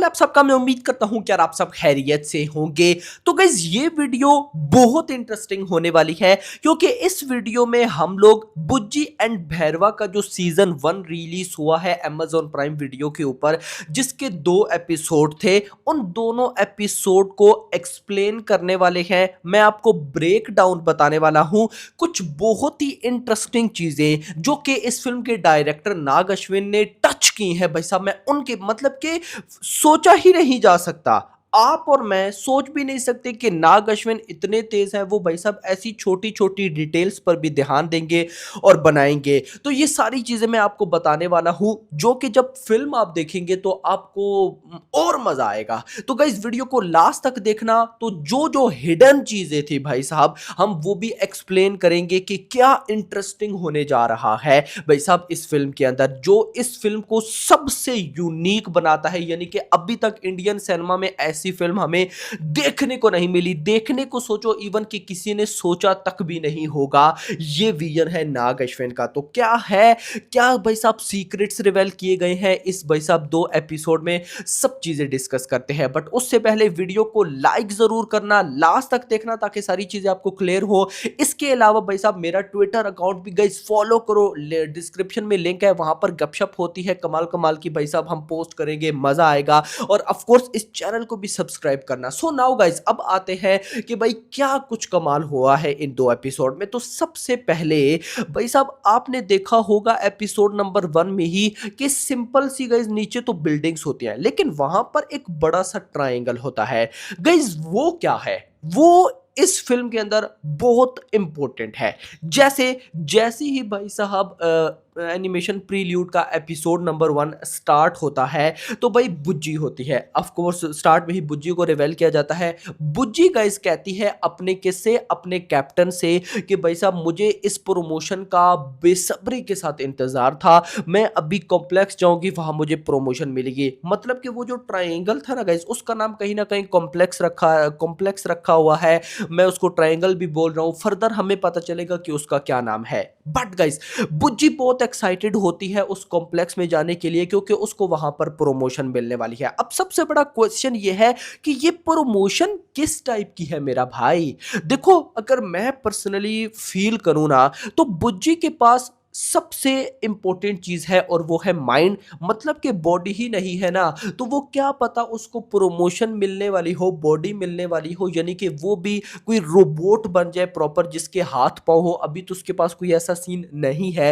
हाल है आप सबका। मैं उम्मीद करता हूं कि यार आप सब खैरियत से होंगे। तो गाइज ये वीडियो बहुत इंटरेस्टिंग होने वाली है क्योंकि इस वीडियो में हम लोग बुज्जी एंड भैरवा का जो सीजन 1 रिलीज हुआ है Amazon प्राइम वीडियो के ऊपर, जिसके 2 एपिसोड थे, उन दोनों एपिसोड को एक्सप्लेन करने वाले हैं। मैं आपको ब्रेक डाउन बताने वाला हूं, कुछ बहुत ही इंटरेस्टिंग चीजें जो कि इस फिल्म के डायरेक्टर नाग अश्विन ने टच की हैं। भाई साहब, मैं उनके मतलब के सोचा ही नहीं जा सकता, आप और मैं सोच भी नहीं सकते कि नाग अश्विन इतने तेज हैं। वो भाई साहब ऐसी छोटी छोटी डिटेल्स पर भी ध्यान देंगे और बनाएंगे। तो ये सारी चीजें मैं आपको बताने वाला हूं जो कि जब फिल्म आप देखेंगे तो आपको और मजा आएगा। तो गाइस वीडियो को लास्ट तक देखना। तो जो जो हिडन चीजें थी भाई साहब, हम वो भी एक्सप्लेन करेंगे कि क्या इंटरेस्टिंग होने जा रहा है भाई साहब इस फिल्म के अंदर, जो इस फिल्म को सबसे यूनिक बनाता है। यानी कि अभी तक इंडियन सिनेमा में ऐसी फिल्म हमें देखने को नहीं मिली। देखने को सोचो इवन कि किसी ने सोचा तक भी नहीं होगा। ये विजन है नाग अश्विन का। तो क्या है, क्या भाई साहब सीक्रेट्स रिवील किए गए हैं इस भाई साहब 2 एपिसोड में, सब चीजें डिस्कस करते हैं। बट उससे पहले वीडियो को लाइक जरूर करना, लास्ट तक देखना ताकि सारी चीजें आपको क्लियर हो। इसके अलावा भाई साहब मेरा ट्विटर अकाउंट भी गाइस फॉलो करो, डिस्क्रिप्शन में लिंक है, वहां पर गपशप होती है कमाल कमाल की भाई साहब, हम पोस्ट करेंगे, मजा आएगा। और ऑफ कोर्स इस चैनल को भी सब्सक्राइब करना। सो नाउ गाइस अब आते हैं कि भाई क्या कुछ कमाल हुआ है इन 2 एपिसोड में। तो सबसे पहले भाई साहब आपने देखा होगा एपिसोड नंबर 1 में ही कि सिंपल सी गाइस नीचे तो बिल्डिंग्स होती हैं, लेकिन वहां पर एक बड़ा सा ट्रायंगल होता है। गाइस वो क्या है, वो इस फिल्म के अंदर बहुत इंपॉर्टेंट है। जैसे जैसे ही भाई साहब एनिमेशन प्रील्यूड का एपिसोड नंबर 1 स्टार्ट होता है तो भाई बुज्जी होती है। ऑफ कोर्स स्टार्ट में ही बुज्जी को रिवेल किया जाता है। बुज्जी गाइस कहती है अपने किस्से अपने कैप्टन से कि भाई साहब मुझे इस प्रमोशन का बेसब्री के साथ इंतजार था, मैं अभी कॉम्प्लेक्स जाऊंगी, वहां मुझे प्रमोशन मिलेगी। मतलब कि वो जो ट्रायंगल था ना गाइस, उसका नाम कहीं ना कहीं कॉम्प्लेक्स रखा हुआ है। मैं उसको ट्रायंगल भी बोल रहा हूं, फर्दर हमें पता चलेगा कि उसका क्या नाम है। बट गाइस बुज्जी बहुत एक्साइटेड होती है उस कॉम्प्लेक्स में जाने के लिए क्योंकि उसको वहां पर प्रमोशन मिलने वाली है। अब सबसे बड़ा क्वेश्चन ये है कि ये प्रमोशन किस टाइप की है मेरा भाई। देखो अगर मैं पर्सनली फील करूं ना, तो बुज्जी के पास सबसे इंपॉर्टेंट चीज है और वो है माइंड। मतलब कि बॉडी ही नहीं है ना, तो वो क्या पता उसको प्रमोशन मिलने वाली हो, बॉडी मिलने वाली हो, यानी कि वो भी कोई रोबोट बन जाए प्रॉपर, जिसके हाथ पांव हो। अभी तो उसके पास कोई ऐसा सीन नहीं है।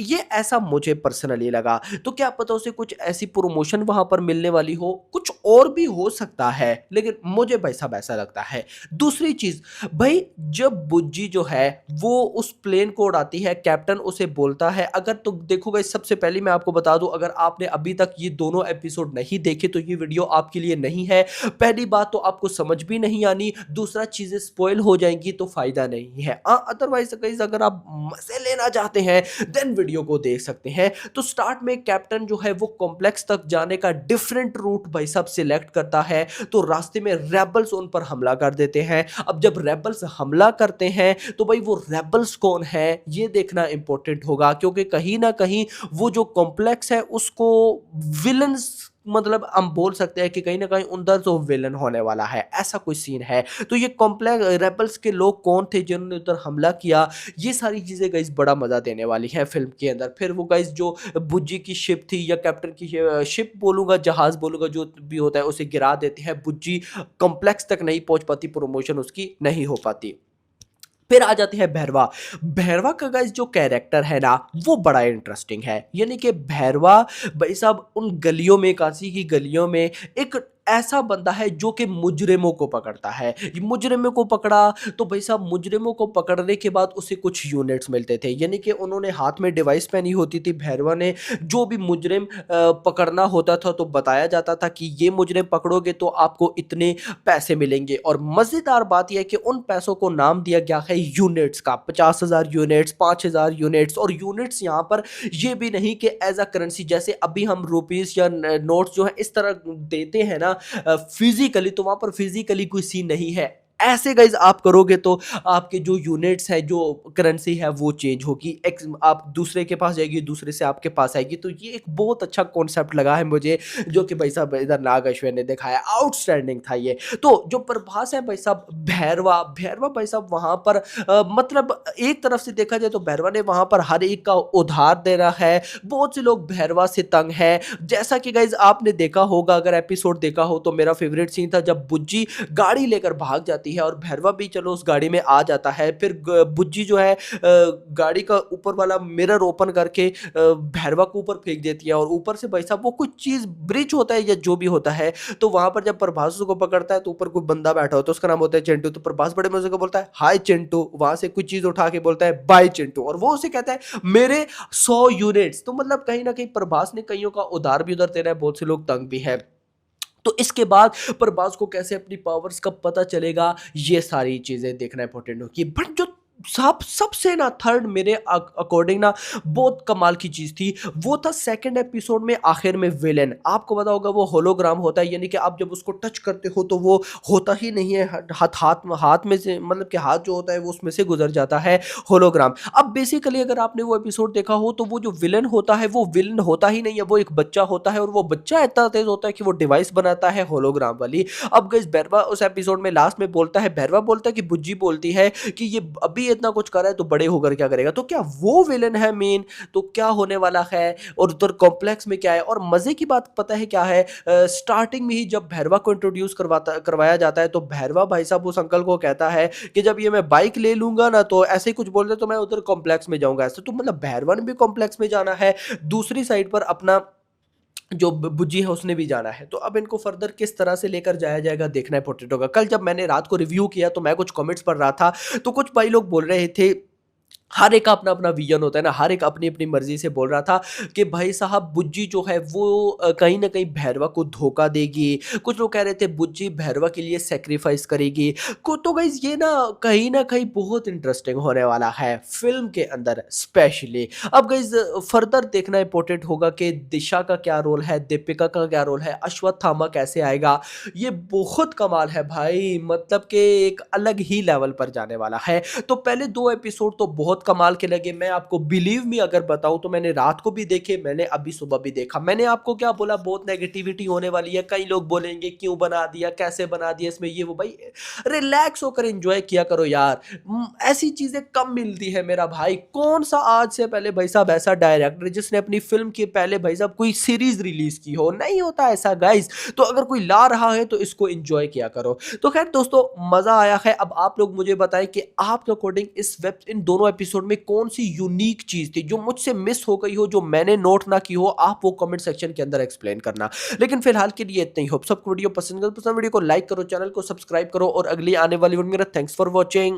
ये ऐसा मुझे पर्सनली लगा। तो क्या पता उसे कुछ ऐसी प्रमोशन वहां पर मिलने वाली हो, कुछ और भी हो सकता है, लेकिन मुझे भाई साहब ऐसा लगता है। दूसरी चीज भाई, जब बुज्जी जो है वो उस प्लेन को उड़ाती है, कैप्टन उसे बोलता है, अगर तो देखोगे सबसे पहले मैं आपको बता दूं, अगर आपने अभी तक ये दोनों एपिसोड नहीं देखे तो ये वीडियो आपके लिए नहीं है। पहली बात तो आपको समझ भी नहीं आनी, दूसरा चीजें स्पॉइल हो जाएंगी तो फायदा नहीं है। अदरवाइज गाइस अगर आप मजे लेना चाहते हैं देन वीडियो को देख सकते हैं। तो स्टार्ट में कैप्टन जो है वो कॉम्प्लेक्स तक जाने का डिफरेंट रूट भाई साहब सिलेक्ट करता है। तो रास्ते में रेबल्स उन पर हमला कर देते हैं। अब जब रेबल्स हमला करते हैं तो भाई वो रेबल्स कौन है ये देखना इंपॉर्टेंट होगा, क्योंकि कहीं ना कहीं वो जो कॉम्प्लेक्स है उसको विलन्स, मतलब हम बोल सकते हैं कि कहीं ना कहीं अंदर जो विलन होने वाला है ऐसा कोई सीन है। तो ये कॉम्प्लेक्स रेबल्स के लोग कौन थे जिन्होंने उधर हमला किया, ये सारी चीजें गाइस बड़ा मजा देने वाली है फिल्म के अंदर। फिर वो गाइस जो बुज्जी की शिप थी या कैप्टन की शिप बोलूंगा, जहाज बोलूंगा, जो भी होता है उसे गिरा देते हैं। बुज्जी कॉम्प्लेक्स तक नहीं पहुंच पाती, प्रमोशन उसकी नहीं हो पाती। फिर आ जाती है भैरवा। भैरवा का गाइस जो कैरेक्टर है ना वो बड़ा इंटरेस्टिंग है। यानी कि भैरवा भाई साहब उन गलियों में, काशी की गलियों में एक ऐसा बंदा है जो कि मुजरिमों को पकड़ता है। ये मुजरिमों को पकड़ा तो भाई साहब मुजरिमों को पकड़ने के बाद उसे कुछ यूनिट्स मिलते थे। यानी कि उन्होंने हाथ में डिवाइस पहनी होती थी। भैरवा ने जो भी मुजरिम पकड़ना होता था तो बताया जाता था कि ये मुजरिम पकड़ोगे तो आपको इतने पैसे मिलेंगे। और मजेदार बात यह है कि उन पैसों को नाम दिया गया है यूनिट्स का। 50,000 यूनिट्स, 5,000 यूनिट्स। और यूनिट्स यहाँ पर ये भी नहीं कि एज अ करेंसी, जैसे अभी हम रुपीस या नोट्स जो है इस तरह देते हैं ना फिजिकली, तो वहां पर फिजिकली कोई सीन नहीं है। ऐसे गाइज आप करोगे तो आपके जो यूनिट्स है, जो करेंसी है वो चेंज होगी, आप दूसरे के पास जाएगी, दूसरे से आपके पास आएगी। तो ये एक बहुत अच्छा कॉन्सेप्ट लगा है मुझे, जो कि भाई साहब इधर नाग अश्विन ने दिखाया, आउटस्टैंडिंग था ये। तो जो प्रभास है भाई साहब, भैरवा भैरवा भाई साहब वहां पर मतलब एक तरफ से देखा जाए तो भैरवा ने वहां पर हर एक का उधार दे रहा है। बहुत से लोग भैरवा से तंग है। जैसा कि गाइज आपने देखा होगा, अगर एपिसोड देखा हो तो मेरा फेवरेट सीन था जब बुज्जी गाड़ी लेकर भाग जाती है और भैरवा भी चलो उस गाड़ी में आ जाता है। फिर बुज्जी जो है गाड़ी का ऊपर वाला मिरर ओपन करके भैरवा को ऊपर फेंक देती है, और ऊपर से भाई साहब वो कुछ चीज ब्रिज होता है या जो भी होता है, तो वहां पर जब प्रभास उसको पकड़ता है तो ऊपर कोई बंदा बैठा होता है, उसका नाम होता है चिंटू। तो प्रभास बड़े मजे को बोलता है हाय चिंटू, वहां से कुछ चीज उठा के बोलता है बाय चिंटू, और वो उसे कहता है मेरे 100 यूनिट्स। तो मतलब कहीं ना कहीं प्रभास ने कईयों का उधार भी उधर दे रहा है, बहुत से लोग तंग भी है। तो इसके बाद प्रभास को कैसे अपनी पावर्स का पता चलेगा, ये सारी चीजें देखना इंपॉर्टेंट होगी। बट जो सबसे ना थर्ड मेरे अकॉर्डिंग ना बहुत कमाल की चीज थी, वो था सेकंड एपिसोड में आखिर में विलेन। आपको पता होगा वो होलोग्राम होता है, यानी कि आप जब उसको टच करते हो तो वो होता ही नहीं है, हाथ में से, मतलब कि हाथ जो होता है वो उसमें से गुजर जाता है, होलोग्राम। अब बेसिकली अगर आपने वो एपिसोड देखा हो तो वो जो विलन होता है वो विलन होता ही नहीं है, वो एक बच्चा होता है, और वो बच्चा इतना तेज होता है कि वो डिवाइस बनाता है होलोग्राम वाली। अब गाइस भैरवा उस एपिसोड में लास्ट में बोलता है, भैरवा बोलता है कि बुज्जी बोलती है कि ये अभी इतना कुछ कर रहा है तो बड़े होकर क्या करेगा। तो क्या वो विलन है मेन? तो क्या होने वाला है, और उधर कॉम्प्लेक्स में क्या है? और मजे की बात पता है क्या है, स्टार्टिंग में ही जब भैरवा को इंट्रोड्यूस करवाया जाता है तो भैरवा भाई साहब उस अंकल को कहता है कि जब ये मैं बाइक ले लूंगा ना, तो ऐसे ही कुछ बोल रहे तो मैं उधर कॉम्प्लेक्स में जाऊंगा। ऐसे तो मतलब भैरवा ने भी कॉम्प्लेक्स में जाना है, दूसरी साइड पर अपना जो बुज्जी है उसने भी जाना है। तो अब इनको फर्दर किस तरह से लेकर जाया जाएगा देखना इंपॉर्टेंट होगा। कल जब मैंने रात को रिव्यू किया तो मैं कुछ कमेंट्स पढ़ रहा था, तो कुछ भाई लोग बोल रहे थे, हर एक का अपना अपना विजन होता है ना, हर एक अपनी अपनी मर्जी से बोल रहा था कि भाई साहब बुज्जी जो है वो कहीं ना कहीं भैरवा को धोखा देगी। कुछ लोग कह रहे थे बुज्जी भैरवा के लिए सेक्रीफाइस करेगी को। तो गाइज ये ना कहीं बहुत इंटरेस्टिंग होने वाला है फिल्म के अंदर स्पेशली। अब गाइज फर्दर देखना इंपॉर्टेंट होगा कि दिशा का क्या रोल है, दीपिका का क्या रोल है, अश्वत्थामा कैसे आएगा। ये बहुत कमाल है भाई, मतलब कि एक अलग ही लेवल पर जाने वाला है। तो पहले 2 एपिसोड तो बहुत कमाल के लगे। मैं आपको बिलीव मी अगर बताऊं तो मैंने रात को भी देखे, मैंने अभी सुबह भी देखा। मैंने आपको क्या बोला, बहुत नेगेटिविटी होने वाली है, कई लोग बोलेंगे क्यों बना दिया, कैसे बना दिया, इसमें ये वो। भाई रिलैक्स होकर एंजॉय किया करो यार, ऐसी चीजें कम मिलती है मेरा भाई। कौन सा आज से पहले भाई साहब ऐसा डायरेक्टर जिसने अपनी फिल्म के पहले भाई साहब कोई सीरीज रिलीज की हो? नहीं होता ऐसा गाइस। तो अगर कोई ला रहा है तो इसको एंजॉय किया करो। तो खैर दोस्तों, मजा आया है। अब आप लोग मुझे बताएं कि आपके अकॉर्डिंग इन दोनों एपिसोड में कौन सी यूनिक चीज थी जो मुझसे मिस हो गई हो, जो मैंने नोट ना की हो। आप वो कमेंट सेक्शन के अंदर एक्सप्लेन करना। लेकिन फिलहाल के लिए इतना ही। होप सबको वीडियो पसंद वीडियो को लाइक करो, चैनल को सब्सक्राइब करो, और अगली आने वाली वीडियो में थैंक्स फॉर वॉचिंग।